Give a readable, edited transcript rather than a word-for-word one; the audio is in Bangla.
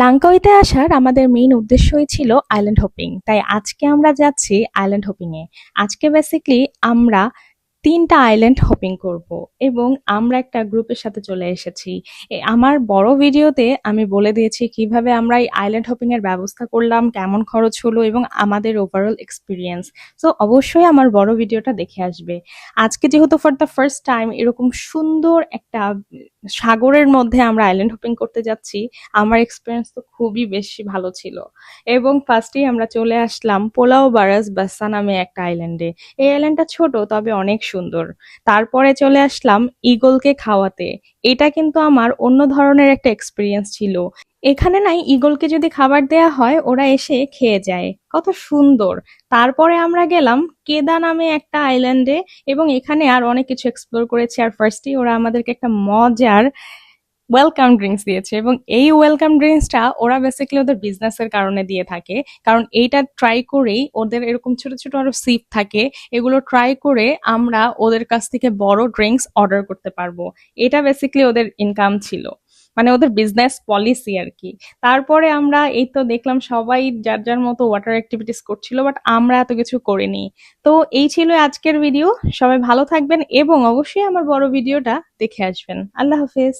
লাঙ্কাউইতে আসার আমাদের মেইন উদ্দেশ্যই ছিল আইল্যান্ড হপিং। তাই আজকে আমরা যাচ্ছি আইল্যান্ড হপিং এ। আজকে বেসিক্যালি আমরা ৩টা আইল্যান্ড হপিং করব এবং আমরা একটা গ্রুপের সাথে চলে এসেছি। আমার বড় ভিডিওতে আমি বলে দিয়েছি কিভাবে আমরা এই আইল্যান্ড হপিং এর ব্যবস্থা করলাম, কেমন খরচ হলো এবং আমাদের ওভারঅল এক্সপিরিয়েন্স। সো অবশ্যই আমার বড় ভিডিওটা দেখে আসবে। আজকে যেহেতু ফর দ্য ফার্স্ট টাইম এরকম সুন্দর একটা সাগরের মধ্যে আমরা আইল্যান্ড হপিং করতে যাচ্ছি, আমার এক্সপিরিয়েন্স তো খুবই বেশি ভালো ছিল। এবং ফার্স্টেই আমরা চলে আসলাম পোলাও বারাস বাসা নামে একটা আইল্যান্ডে। এই আইল্যান্ডটা ছোট তবে অনেক সুন্দর। তারপরে চলে আসলাম ঈগলকে খাওয়াতে। এটা কিন্তু আমার অন্য ধরনের একটা এক্সপিরিয়েন্স ছিল। এখানে নাই ঈগলকে যদি খাবার দেয়া হয় ওরা এসে খেয়ে যায়, কত সুন্দর। তারপরে আমরা গেলাম কেদা নামে একটা আইল্যান্ডে এবং এখানে আর অনেক কিছু এক্সপ্লোর করেছি। আর ফার্স্টেই ওরা আমাদেরকে একটা মজার ওয়েলকাম ড্রিঙ্কস দিয়েছে এবং এই ওয়েলকাম ড্রিঙ্কসটা ওরা বেসিক্যালি ওদের বিজনেসের কারণে দিয়ে থাকে। কারণ এইটা ট্রাই করেই ওদের এরকম ছোট ছোট আরো সিপ থাকে, এগুলো ট্রাই করে আমরা ওদের কাছ থেকে বড় ড্রিঙ্কস অর্ডার করতে পারবো। এটা বেসিক্যালি ওদের ইনকাম ছিল, মানে ওদের বিজনেস পলিসি আর কি। তারপরে আমরা এই তো দেখলাম সবাই যার যার মতো ওয়াটার অ্যাক্টিভিটিস করছিল, বাট আমরা এত কিছু করিনি। তো এই ছিল আজকের ভিডিও। সবাই ভালো থাকবেন এবং অবশ্যই আমার বড় ভিডিওটা দেখে আসবেন। আল্লাহ হাফেজ।